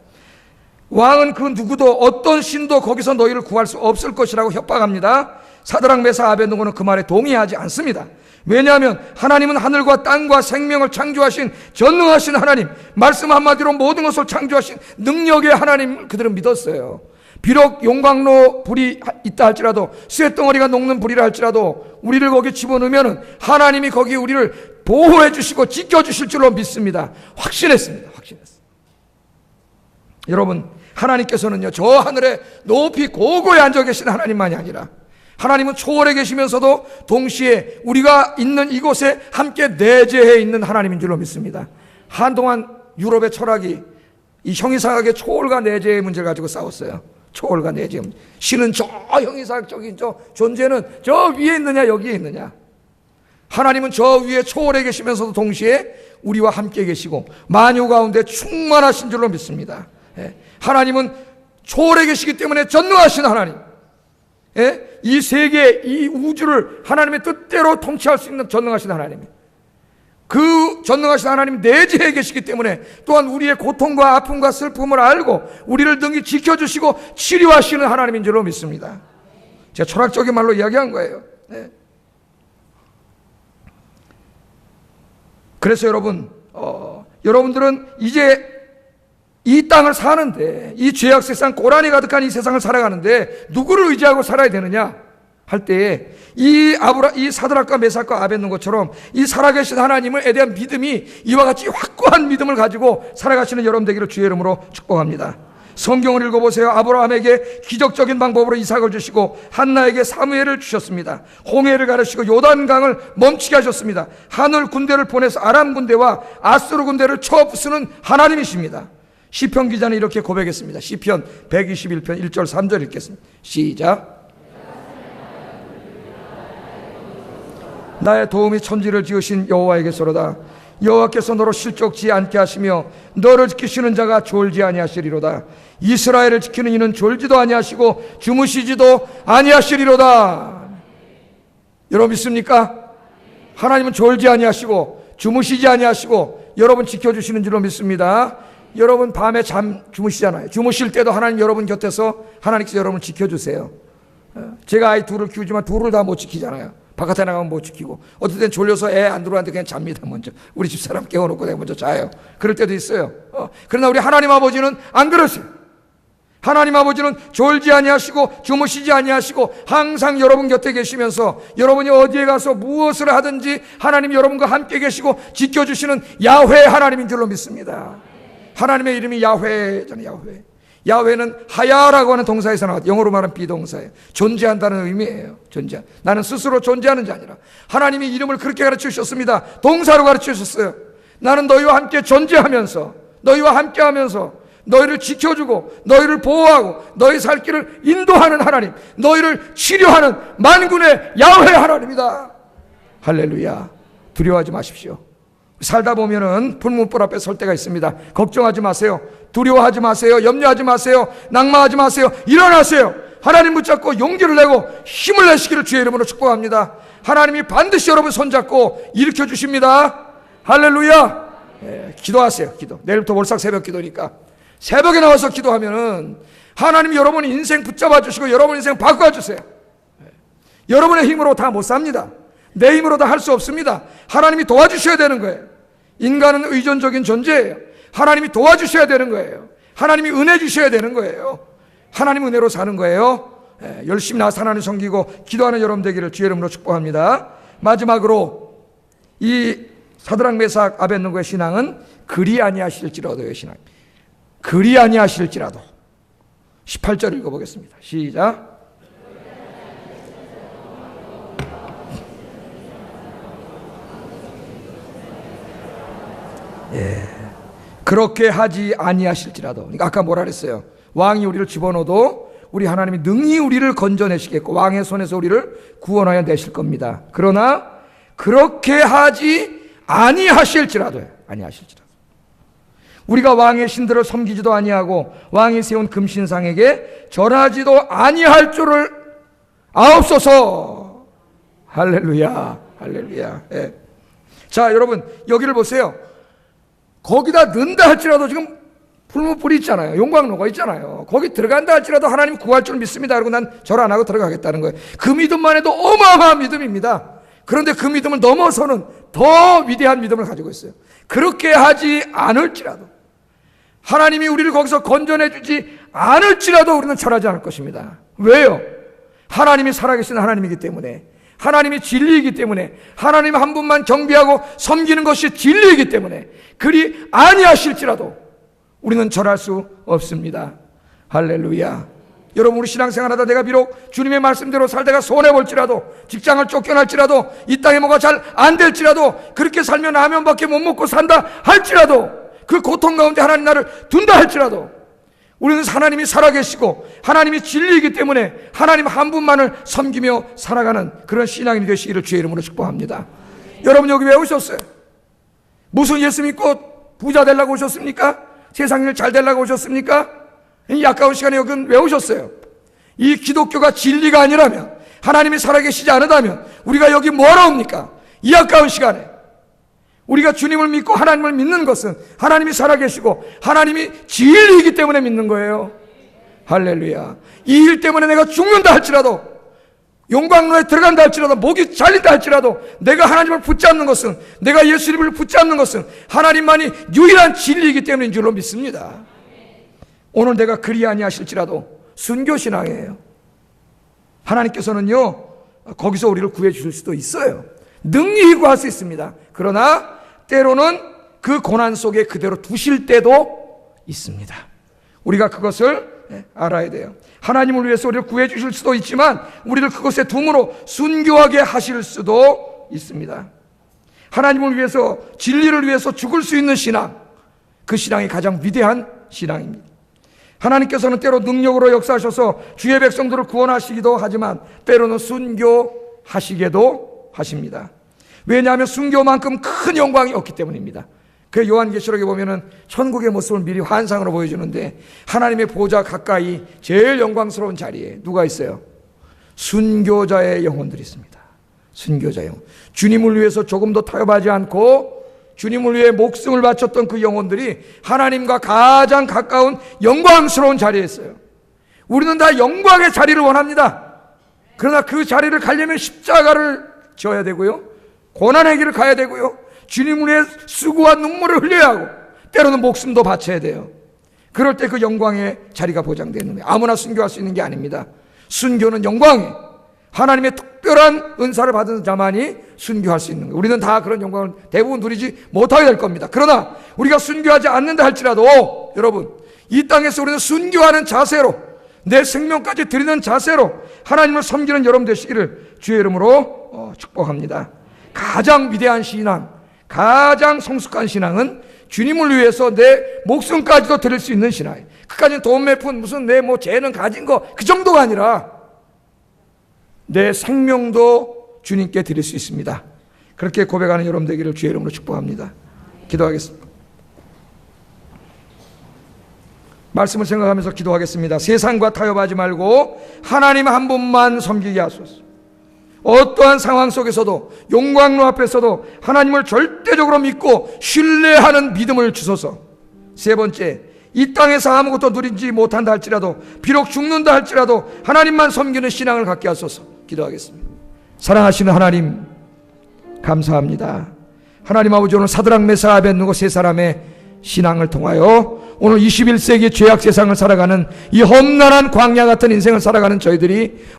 왕은 그 누구도 어떤 신도 거기서 너희를 구할 수 없을 것이라고 협박합니다. 사드락 메사 아벳느고는 그 말에 동의하지 않습니다. 왜냐하면 하나님은 하늘과 땅과 생명을 창조하신 전능하신 하나님, 말씀 한마디로 모든 것을 창조하신 능력의 하나님을 그들은 믿었어요. 비록 용광로 불이 있다 할지라도, 쇠덩어리가 녹는 불이라 할지라도 우리를 거기 집어넣으면 하나님이 거기 우리를 보호해 주시고 지켜주실 줄로 믿습니다. 확신했습니다. 확신했어요. 여러분, 하나님께서는요, 저 하늘에 높이 고고히 앉아 계신 하나님만이 아니라 하나님은 초월해 계시면서도 동시에 우리가 있는 이곳에 함께 내재해 있는 하나님인 줄로 믿습니다. 한동안 유럽의 철학이 이 형이상학의 초월과 내재의 문제를 가지고 싸웠어요. 초월과 내재 문제. 신은 저 형이상학적인 저 존재는 저 위에 있느냐 여기에 있느냐. 하나님은 저 위에 초월해 계시면서도 동시에 우리와 함께 계시고 만유 가운데 충만하신 줄로 믿습니다. 하나님은 초월해 계시기 때문에 전능하신 하나님, 이 세계, 이 우주를 하나님의 뜻대로 통치할 수 있는 전능하신 하나님, 그 전능하신 하나님 내재해 계시기 때문에 또한 우리의 고통과 아픔과 슬픔을 알고 우리를 능히 지켜주시고 치료하시는 하나님인 줄로 믿습니다. 제가 철학적인 말로 이야기한 거예요. 그래서 여러분들은 이제 이 땅을 사는데, 이 죄악 세상, 고난이 가득한 이 세상을 살아가는데 누구를 의지하고 살아야 되느냐 할 때에 이 사드락과 메삭과 아벳느고처럼 이 살아계신 하나님에 대한 믿음이 이와 같이 확고한 믿음을 가지고 살아가시는 여러분 되기를 주의 이름으로 축복합니다. 성경을 읽어보세요. 아브라함에게 기적적인 방법으로 이삭을 주시고 한나에게 사무엘을 주셨습니다. 홍해를 가르치고 요단강을 멈추게 하셨습니다. 하늘 군대를 보내서 아람 군대와 아수르 군대를 쳐부수는 하나님이십니다. 시편 기자는 이렇게 고백했습니다. 시편 121편 1절 3절 읽겠습니다. 시작. 나의 도움이 천지를 지으신 여호와에게서로다. 여호와께서 너로 실족지 않게 하시며 너를 지키시는 자가 졸지 아니하시리로다. 이스라엘을 지키는 이는 졸지도 아니하시고 주무시지도 아니하시리로다. 여러분 믿습니까? 하나님은 졸지 아니하시고 주무시지 아니하시고 여러분 지켜주시는 줄로 믿습니다. 여러분 밤에 주무시잖아요. 주무실 때도 하나님 여러분 곁에서 하나님께서 여러분을 지켜주세요. 제가 아이 둘을 키우지만 둘을 다 못 지키잖아요. 바깥에 나가면 못 지키고, 어떨 땐 졸려서 애 안 들어왔는데 그냥 잡니다. 먼저 우리 집사람 깨워놓고 내가 먼저 자요. 그럴 때도 있어요. 그러나 우리 하나님 아버지는 안 그러세요. 하나님 아버지는 졸지 아니하시고 주무시지 아니하시고 항상 여러분 곁에 계시면서 여러분이 어디에 가서 무엇을 하든지 하나님 여러분과 함께 계시고 지켜주시는 야훼 하나님인 줄로 믿습니다. 하나님의 이름이 야훼잖아요. 야훼. 야훼는 하야라고 하는 동사에서 나왔죠. 영어로 말하면 비동사예요. 존재한다는 의미예요. 나는 스스로 존재하는 자 아니라 하나님이 이름을 그렇게 가르쳐 주셨습니다. 동사로 가르쳐 주셨어요. 나는 너희와 함께 존재하면서, 너희와 함께 하면서 너희를 지켜주고 너희를 보호하고 너희 살 길을 인도하는 하나님, 너희를 치료하는 만군의 야훼 하나님이다. 할렐루야. 두려워하지 마십시오. 살다 보면은 불문불 앞에 설 때가 있습니다. 걱정하지 마세요. 두려워하지 마세요. 염려하지 마세요. 낙마하지 마세요. 일어나세요. 하나님 붙잡고 용기를 내고 힘을 내시기를 주의 이름으로 축복합니다. 하나님이 반드시 여러분 손잡고 일으켜 주십니다. 할렐루야. 기도하세요. 기도. 내일부터 월삭 새벽 기도니까 새벽에 나와서 기도하면은 하나님이 여러분 인생 붙잡아 주시고 여러분 인생 바꿔 주세요. 여러분의 힘으로 다 못 삽니다. 내 힘으로 다 할 수 없습니다. 하나님이 도와주셔야 되는 거예요. 인간은 의존적인 존재예요. 하나님이 도와주셔야 되는 거예요. 하나님이 은혜 주셔야 되는 거예요. 하나님 은혜로 사는 거예요. 열심히 나서 하나님 섬기고 기도하는 여러분 되기를 주의 이름으로 축복합니다. 마지막으로 이 사드락 메삭 아벳느고의 신앙은 그리 아니하실지라도의 신앙. 그리 아니하실지라도. 18절 읽어보겠습니다. 시작. 그렇게 하지 아니하실지라도. 그러니까 아까 뭐라 그랬어요? 왕이 우리를 집어넣어도 우리 하나님이 능히 우리를 건져내시겠고 왕의 손에서 우리를 구원하여 내실 겁니다. 그러나 그렇게 하지 아니하실지라도. 우리가 왕의 신들을 섬기지도 아니하고 왕이 세운 금신상에게 절하지도 아니할 줄을 아옵소서. 할렐루야. 할렐루야. 자, 여러분 여기를 보세요. 거기다 넣는다 할지라도 지금 불문불이 있잖아요. 용광로가 있잖아요. 거기 들어간다 할지라도 하나님 구할 줄 믿습니다. 그리고 난 절 안 하고 들어가겠다는 거예요. 그 믿음만 해도 어마어마한 믿음입니다. 그런데 그 믿음을 넘어서는 더 위대한 믿음을 가지고 있어요. 그렇게 하지 않을지라도, 하나님이 우리를 거기서 건져내주지 않을지라도 우리는 절하지 않을 것입니다. 왜요? 하나님이 살아계신 하나님이기 때문에, 하나님이 진리이기 때문에, 하나님 한 분만 경배하고 섬기는 것이 진리이기 때문에 그리 아니하실지라도 우리는 절할 수 없습니다. 할렐루야. 여러분, 우리 신앙생활하다 내가 비록 주님의 말씀대로 살다가 손해볼지라도, 직장을 쫓겨날지라도, 이 땅에 뭐가 잘 안 될지라도, 그렇게 살면 라면밖에 못 먹고 산다 할지라도, 그 고통 가운데 하나님 나를 둔다 할지라도 우리는 하나님이 살아계시고 하나님이 진리이기 때문에 하나님 한 분만을 섬기며 살아가는 그런 신앙이 되시기를 주의 이름으로 축복합니다. 여러분 여기 왜 오셨어요? 무슨 예수 믿고 부자 되려고 오셨습니까? 세상 일 잘 되려고 오셨습니까? 이 아까운 시간에 여기 왜 오셨어요? 이 기독교가 진리가 아니라면, 하나님이 살아계시지 않으다면 우리가 여기 뭐하러 옵니까? 이 아까운 시간에 우리가 주님을 믿고 하나님을 믿는 것은 하나님이 살아계시고 하나님이 진리이기 때문에 믿는 거예요. 할렐루야. 이 일 때문에 내가 죽는다 할지라도, 용광로에 들어간다 할지라도, 목이 잘린다 할지라도 내가 하나님을 붙잡는 것은, 내가 예수님을 붙잡는 것은 하나님만이 유일한 진리이기 때문인 줄로 믿습니다. 오늘 내가 그리 아니하실지라도 순교신앙이에요. 하나님께서는요 거기서 우리를 구해 주실 수도 있어요. 능히 구할 수 있습니다. 그러나 때로는 그 고난 속에 그대로 두실 때도 있습니다. 우리가 그것을 알아야 돼요. 하나님을 위해서 우리를 구해 주실 수도 있지만 우리를 그것에 둠으로 순교하게 하실 수도 있습니다. 하나님을 위해서, 진리를 위해서 죽을 수 있는 신앙, 그 신앙이 가장 위대한 신앙입니다. 하나님께서는 때로 능력으로 역사하셔서 주의 백성들을 구원하시기도 하지만 때로는 순교하시게도 하십니다. 왜냐하면 순교만큼 큰 영광이 없기 때문입니다. 그 요한계시록에 보면은 천국의 모습을 미리 환상으로 보여주는데 하나님의 보좌 가까이 제일 영광스러운 자리에 누가 있어요? 순교자의 영혼들이 있습니다. 순교자 영혼. 주님을 위해서 조금도 타협하지 않고 주님을 위해 목숨을 바쳤던 그 영혼들이 하나님과 가장 가까운 영광스러운 자리에 있어요. 우리는 다 영광의 자리를 원합니다. 그러나 그 자리를 가려면 십자가를 져야 되고요, 고난의 길을 가야 되고요, 주님을 위해 수고와 눈물을 흘려야 하고 때로는 목숨도 바쳐야 돼요. 그럴 때 그 영광의 자리가 보장되는 거예요. 아무나 순교할 수 있는 게 아닙니다. 순교는 영광이에요. 하나님의 특별한 은사를 받은 자만이 순교할 수 있는 거예요. 우리는 다 그런 영광을 대부분 누리지 못하게 될 겁니다. 그러나 우리가 순교하지 않는다 할지라도 여러분, 이 땅에서 우리는 순교하는 자세로, 내 생명까지 드리는 자세로 하나님을 섬기는 여러분 되시기를 주의 이름으로 축복합니다. 가장 위대한 신앙, 가장 성숙한 신앙은 주님을 위해서 내 목숨까지도 드릴 수 있는 신앙이에요. 그까지는 돈 몇 푼, 무슨 내 재능 가진 거 그 정도가 아니라 내 생명도 주님께 드릴 수 있습니다. 그렇게 고백하는 여러분 되기를 주의 이름으로 축복합니다. 기도하겠습니다. 말씀을 생각하면서 기도하겠습니다. 세상과 타협하지 말고 하나님 한 분만 섬기게 하소서. 어떠한 상황 속에서도, 용광로 앞에서도 하나님을 절대적으로 믿고 신뢰하는 믿음을 주소서. 세 번째, 이 땅에서 아무것도 누리지 못한다 할지라도, 비록 죽는다 할지라도 하나님만 섬기는 신앙을 갖게 하소서. 기도하겠습니다. 사랑하시는 하나님, 감사합니다. 하나님 아버지, 오늘 사드락 메삭 아벳느고 세 사람의 신앙을 통하여 오늘 21세기 죄악 세상을 살아가는 이 험난한 광야 같은 인생을 살아가는 저희들이